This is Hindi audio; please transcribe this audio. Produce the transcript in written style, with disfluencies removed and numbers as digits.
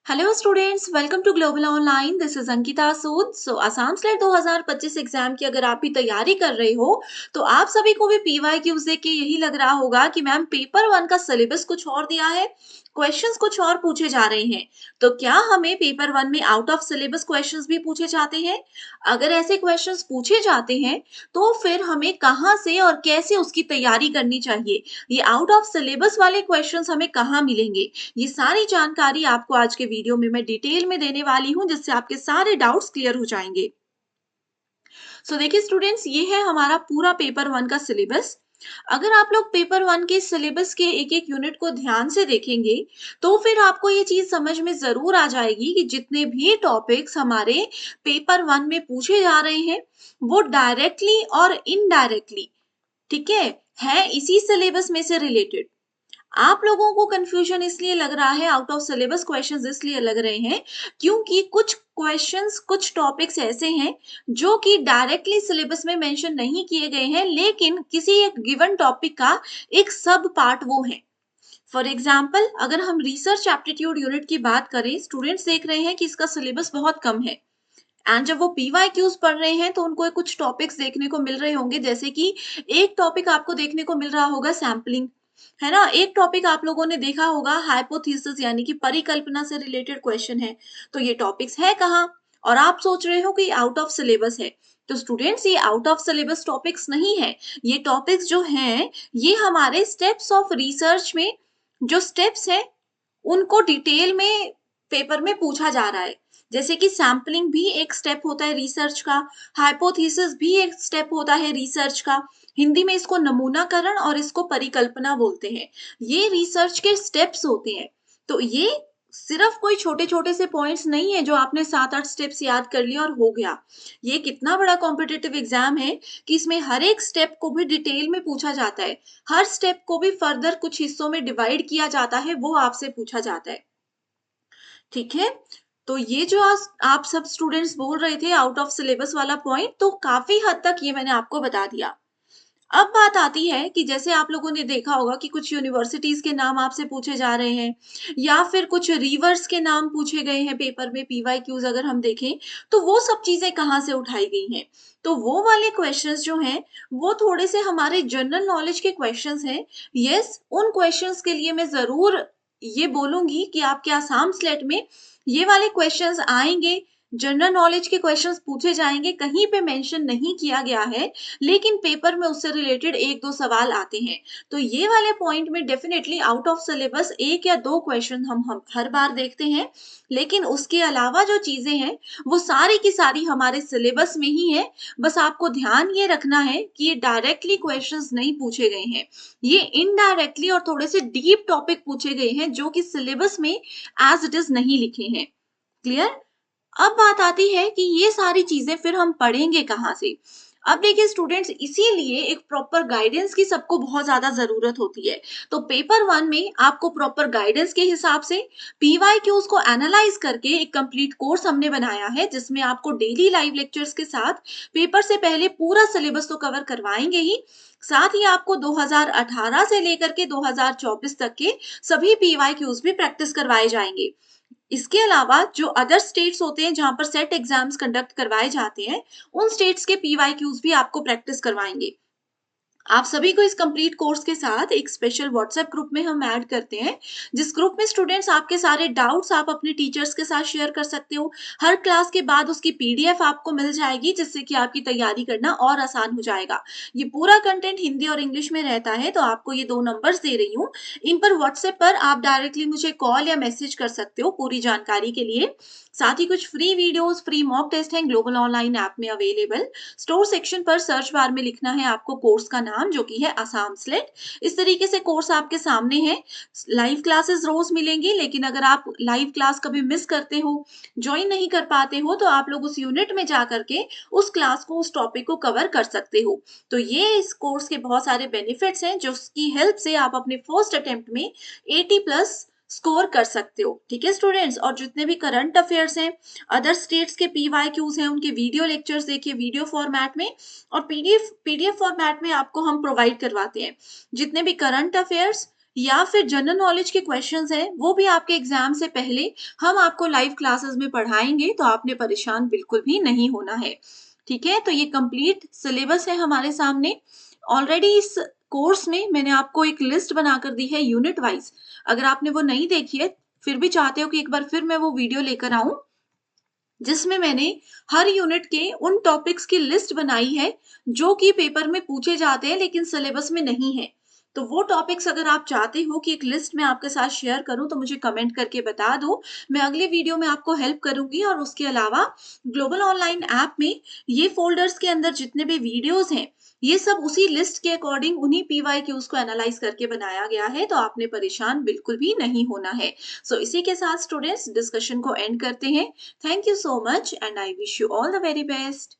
Hello students, welcome to global online. This is Ankita Sood. Assam SLET 2025 exam की अगर आप भी तैयारी कर रहे हो तो आप सभी को भी पीवाई क्यूज देख के यही लग रहा होगा कि मैम पेपर वन का सिलेबस कुछ और दिया है, क्वेश्चंस कुछ और पूछे जा रहे हैं। तो क्या हमें पेपर वन में आउट ऑफ सिलेबस क्वेश्चंस भी पूछे जाते हैं? अगर ऐसे क्वेश्चंस पूछे जाते हैं तो फिर हमें कहाँ से और कैसे उसकी तैयारी करनी चाहिए? ये आउट ऑफ सिलेबस वाले क्वेश्चंस हमें कहाँ मिलेंगे? ये सारी जानकारी आपको आज के वीडियो में मैं डिटेल में देने वाली हूँ, जिससे आपके सारे डाउट्स क्लियर हो जाएंगे। देखिए स्टूडेंट्स, ये है हमारा पूरा पेपर वन का सिलेबस। अगर आप लोग पेपर वन के सिलेबस के एक एक यूनिट को ध्यान से देखेंगे तो फिर आपको ये चीज समझ में जरूर आ जाएगी कि जितने भी टॉपिक्स हमारे पेपर वन में पूछे जा रहे हैं वो डायरेक्टली और इनडायरेक्टली, ठीक है इसी सिलेबस में से रिलेटेड। आप लोगों को कंफ्यूजन इसलिए लग रहा है, आउट ऑफ सिलेबस क्वेश्चंस इसलिए लग रहे हैं क्योंकि कुछ क्वेश्चंस, कुछ टॉपिक्स ऐसे हैं जो कि डायरेक्टली सिलेबस में मेंशन नहीं किए गए हैं, लेकिन किसी एक गिवन टॉपिक का एक सब पार्ट वो है। फॉर एग्जाम्पल, अगर हम रिसर्च एप्टीट्यूड यूनिट की बात करें, स्टूडेंट्स देख रहे हैं कि इसका सिलेबस बहुत कम है। एंड जब वो पीवाई क्यूज पढ़ रहे हैं तो उनको कुछ टॉपिक्स देखने को मिल रहे होंगे, जैसे कि एक टॉपिक आपको देखने को मिल रहा होगा सैम्पलिंग, है ना। एक टॉपिक आप लोगों ने देखा होगा हाइपोथेसिस, यानी कि परिकल्पना से रिलेटेड क्वेश्चन है। तो ये टॉपिक्स है कहाँ? और आप सोच रहे हो कि आउट ऑफ सिलेबस है। तो स्टूडेंट्स, ये आउट ऑफ सिलेबस टॉपिक्स नहीं है। ये टॉपिक्स जो हैं ये हमारे स्टेप्स ऑफ रिसर्च में जो स्टेप्स हैं उनको डिटेल में पेपर में पूछा जा रहा है। जैसे कि सैम्पलिंग भी एक स्टेप होता है रिसर्च का, हाइपोथेसिस भी एक स्टेप होता है रिसर्च का। हिंदी में इसको नमूनाकरण और इसको परिकल्पना बोलते हैं। ये रिसर्च के स्टेप्स होते हैं। तो ये सिर्फ कोई छोटे छोटे से पॉइंट्स नहीं है जो आपने 7-8 स्टेप्स याद कर लिया और हो गया। ये कितना बड़ा कॉम्पिटिटिव एग्जाम है कि इसमें हर एक स्टेप को भी डिटेल में पूछा जाता है। हर स्टेप को भी फर्दर कुछ हिस्सों में डिवाइड किया जाता है, वो आपसे पूछा जाता है। ठीक है। तो ये जो आज आप सब स्टूडेंट्स बोल रहे थे आउट ऑफ सिलेबस वाला पॉइंट, तो काफी हद तक ये मैंने आपको बता दिया। अब बात आती है कि जैसे आप लोगों ने देखा होगा कि कुछ यूनिवर्सिटीज के नाम आपसे पूछे जा रहे हैं या फिर कुछ रिवर्स के नाम पूछे गए हैं पेपर में, पीवाई क्यूज अगर हम देखें तो वो सब चीजें कहाँ से उठाई गई हैं? तो वो वाले क्वेश्चंस जो हैं वो थोड़े से हमारे जनरल नॉलेज के क्वेश्चंस हैं। यस, उन क्वेश्चंस के लिए मैं जरूर ये बोलूंगी कि आपके आसाम स्लेट में ये वाले क्वेश्चंस आएंगे। जनरल नॉलेज के क्वेश्चंस पूछे जाएंगे, कहीं पे मेंशन नहीं किया गया है, लेकिन पेपर में उससे रिलेटेड एक दो सवाल आते हैं। तो ये वाले पॉइंट में डेफिनेटली आउट ऑफ सिलेबस एक या दो क्वेश्चन हम हर बार देखते हैं, लेकिन उसके अलावा जो चीजें हैं वो सारी की सारी हमारे सिलेबस में ही है। बस आपको ध्यान ये रखना है कि ये डायरेक्टली क्वेश्चंस नहीं पूछे गए हैं, ये इनडायरेक्टली और थोड़े से डीप टॉपिक पूछे गए हैं जो कि सिलेबस में एज इट इज नहीं लिखे हैं। क्लियर? अब बात आती है कि ये सारी चीजें फिर हम पढ़ेंगे कहाँ से? अब देखिए स्टूडेंट्स, इसीलिए एक प्रॉपर गाइडेंस की सबको बहुत ज्यादा जरूरत होती है। तो पेपर वन में आपको प्रॉपर गाइडेंस के हिसाब से पीवाई क्यूज को एनालाइज करके एक कंप्लीट कोर्स हमने बनाया है, जिसमें आपको डेली लाइव लेक्चर्स के साथ पेपर से पहले पूरा सिलेबस तो कवर करवाएंगे ही, साथ ही आपको 2018 से लेकर के 2024 तक के सभी पीवाई क्यूज भी प्रैक्टिस करवाए जाएंगे। इसके अलावा जो अदर स्टेट्स होते हैं जहां पर सेट एग्जाम्स कंडक्ट करवाए जाते हैं, उन स्टेट्स के पीवाई क्यूज भी आपको प्रैक्टिस करवाएंगे। आप सभी को इस कंप्लीट कोर्स के साथ एक स्पेशल व्हाट्सएप ग्रुप में हम ऐड करते हैं, जिस ग्रुप में स्टूडेंट्स आपके सारे डाउट्स आप अपने टीचर्स के साथ शेयर कर सकते हो। हर क्लास के बाद उसकी पीडीएफ आपको मिल जाएगी, जिससे कि आपकी तैयारी करना और आसान हो जाएगा। ये पूरा कंटेंट हिंदी और इंग्लिश में रहता है। तो आपको ये 2 नंबर्स दे रही हूँ, इन पर व्हाट्सएप पर आप डायरेक्टली मुझे कॉल या मैसेज कर सकते हो पूरी जानकारी के लिए। साथ ही कुछ free videos, free mock test हैं ग्लोबल ऑनलाइन ऐप में अवेलेबल। स्टोर सेक्शन पर सर्च बार में लिखना है आपको कोर्स का नाम, जो कि है आसाम स्लेट। इस तरीके से कोर्स आपके सामने है। लाइव क्लासेस रोज मिलेंगी, लेकिन अगर आप लाइव क्लास कभी मिस करते हो, ज्वाइन नहीं कर पाते हो, तो आप लोग उस यूनिट में जा करके उस क्लास को, उस टॉपिक को कवर कर सकते हो। तो ये इस कोर्स के बहुत सारे बेनिफिट्स हैं, जिसकी हेल्प से आप अपने फर्स्ट अटेम्प्ट में 80+ स्कोर कर सकते हो। ठीक है स्टूडेंट्स, और जितने भी करंट अफेयर्स हैं, अदर स्टेट्स के पीवाई क्यूज हैं, उनके वीडियो लेक्चर्स देखिए वीडियो फॉर्मेट में, और पीडीएफ फॉर्मेट में आपको हम प्रोवाइड करवाते हैं। जितने भी करंट अफेयर्स, या फिर जनरल नॉलेज के क्वेश्चंस हैं, वो भी आपके एग्ज़ाम से पहले हम आपको लाइव क्लासेस में पढ़ाएँगे, तो आपने परेशान बिल्कुल भी नहीं होना है। ठीक है? तो ये कंप्लीट सिलेबस है हमारे सामने। ऑलरेडी इस कोर्स में मैंने आपको एक लिस्ट बनाकर दी है यूनिट वाइज़। अगर आपने वो नहीं देखी है, फिर भी चाहते हो कि एक बार फिर मैं वो वीडियो लेकर आऊँ, जिसमें मैंने हर यूनिट के उन टॉपिक्स की लिस्ट बनाई है, जो कि पेपर में पूछे जाते हैं लेकिन सिलेबस में नहीं है। तो वो टॉपिक्स अगर आप चाहते हो कि एक लिस्ट मैं आपके साथ शेयर करूँ तो मुझे कमेंट करके बता दो। मैं अगले वीडियो में आपको हेल्प करूँगी और उसके अलावा ग्लोबल ऑनलाइन ऐप में ये फ़ोल्डर्स के अंदर जितने भी वीडियोज़ हैं, ये सब उसी लिस्ट के अकॉर्डिंग उन्हीं पीवाईक्यूज़ को एनालाइज़ करके बनाया गया है, तो आपने परेशान बिल्कुल भी नहीं होना है। सो इसी के साथ स्टूडेंट्स डिस्कशन को एंड करते हैं। Thank you so much and I wish you all the very best.